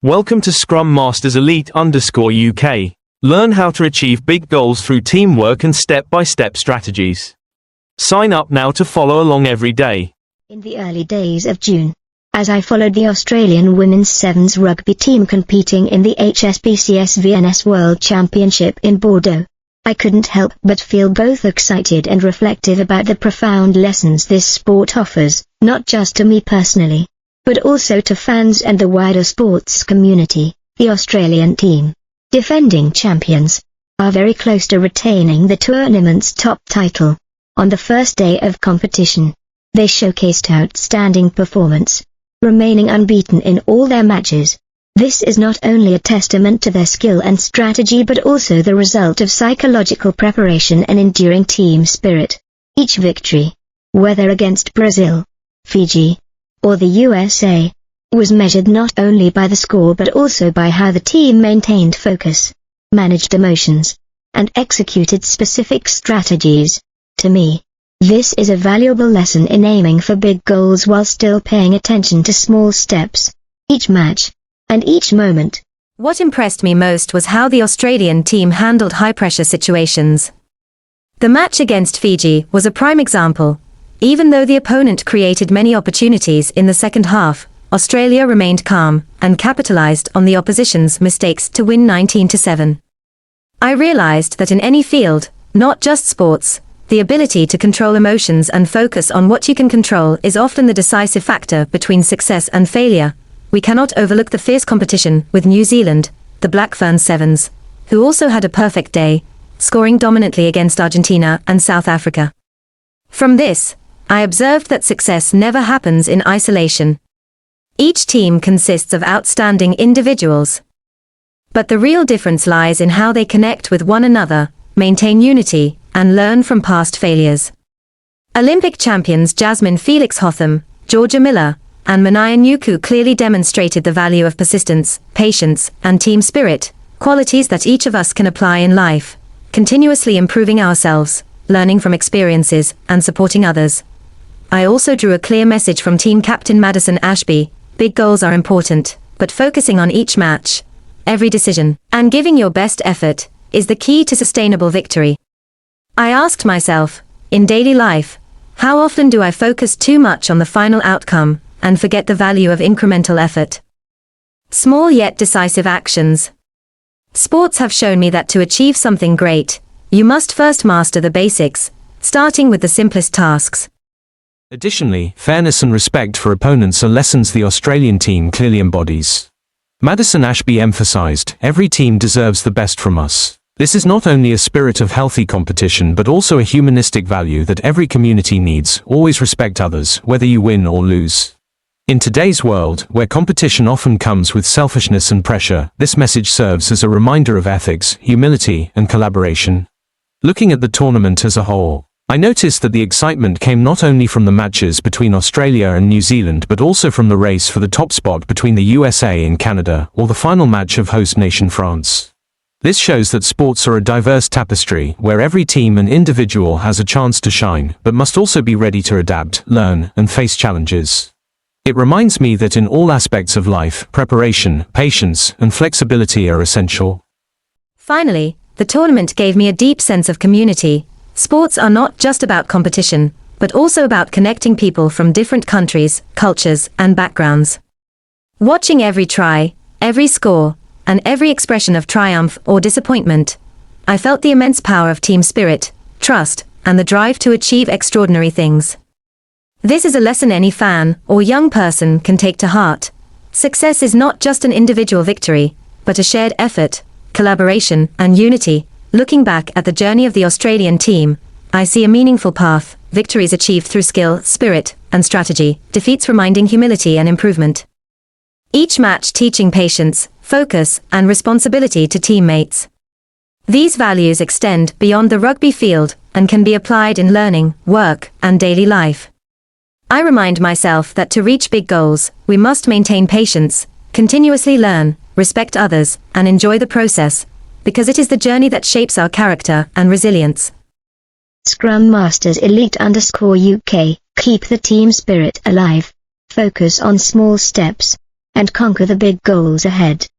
Welcome to Scrum Masters Elite _UK. Learn how to achieve big goals through teamwork and step-by-step strategies. Sign up now to follow along every day. In the early days of June, as I followed the Australian women's sevens rugby team competing in the HSBC SVNS World Championship in Bordeaux, I couldn't help but feel both excited and reflective about the profound lessons this sport offers, not just to me personally, but also to fans and the wider sports community. The Australian team, defending champions, are very close to retaining the tournament's top title. On the first day of competition, they showcased outstanding performance, remaining unbeaten in all their matches. This is not only a testament to their skill and strategy but also the result of psychological preparation and enduring team spirit. Each victory, whether against Brazil, Fiji, or the USA, was measured not only by the score but also by how the team maintained focus, managed emotions, and executed specific strategies. To me, this is a valuable lesson in aiming for big goals while still paying attention to small steps, each match, and each moment. What impressed me most was how the Australian team handled high-pressure situations. The match against Fiji was a prime example. Even though the opponent created many opportunities in the second half, Australia remained calm and capitalized on the opposition's mistakes to win 19-7. I realized that in any field, not just sports, the ability to control emotions and focus on what you can control is often the decisive factor between success and failure. We cannot overlook the fierce competition with New Zealand, the Black Ferns Sevens, who also had a perfect day, scoring dominantly against Argentina and South Africa. From this, I observed that success never happens in isolation. Each team consists of outstanding individuals. But the real difference lies in how they connect with one another, maintain unity, and learn from past failures. Olympic champions Jasmine Felix Hotham, Georgia Miller, and Manaya Nuku clearly demonstrated the value of persistence, patience, and team spirit, qualities that each of us can apply in life, continuously improving ourselves, learning from experiences, and supporting others. I also drew a clear message from team captain Madison Ashby: big goals are important, but focusing on each match, every decision, and giving your best effort, is the key to sustainable victory. I asked myself, in daily life, how often do I focus too much on the final outcome, and forget the value of incremental effort? Small yet decisive actions. Sports have shown me that to achieve something great, you must first master the basics, starting with the simplest tasks. Additionally, fairness and respect for opponents are lessons the Australian team clearly embodies. Madison Ashby emphasized, every team deserves the best from us. This is not only a spirit of healthy competition but also a humanistic value that every community needs. Always respect others, whether you win or lose. In today's world, where competition often comes with selfishness and pressure, this message serves as a reminder of ethics, humility, and collaboration. Looking at the tournament as a whole, I noticed that the excitement came not only from the matches between Australia and New Zealand but also from the race for the top spot between the USA and Canada, or the final match of host nation France. This shows that sports are a diverse tapestry, where every team and individual has a chance to shine, but must also be ready to adapt, learn, and face challenges. It reminds me that in all aspects of life, preparation, patience, and flexibility are essential. Finally, the tournament gave me a deep sense of community. Sports are not just about competition, but also about connecting people from different countries, cultures, and backgrounds. Watching every try, every score, and every expression of triumph or disappointment, I felt the immense power of team spirit, trust, and the drive to achieve extraordinary things. This is a lesson any fan or young person can take to heart. Success is not just an individual victory, but a shared effort, collaboration, and unity. Looking back at the journey of the Australian team, I see a meaningful path: victories achieved through skill, spirit, and strategy, defeats reminding humility and improvement. Each match teaching patience, focus, and responsibility to teammates. These values extend beyond the rugby field and can be applied in learning, work, and daily life. I remind myself that to reach big goals, we must maintain patience, continuously learn, respect others, and enjoy the process, because it is the journey that shapes our character and resilience. Scrum Masters Elite _UK, keep the team spirit alive. Focus on small steps. and conquer the big goals ahead.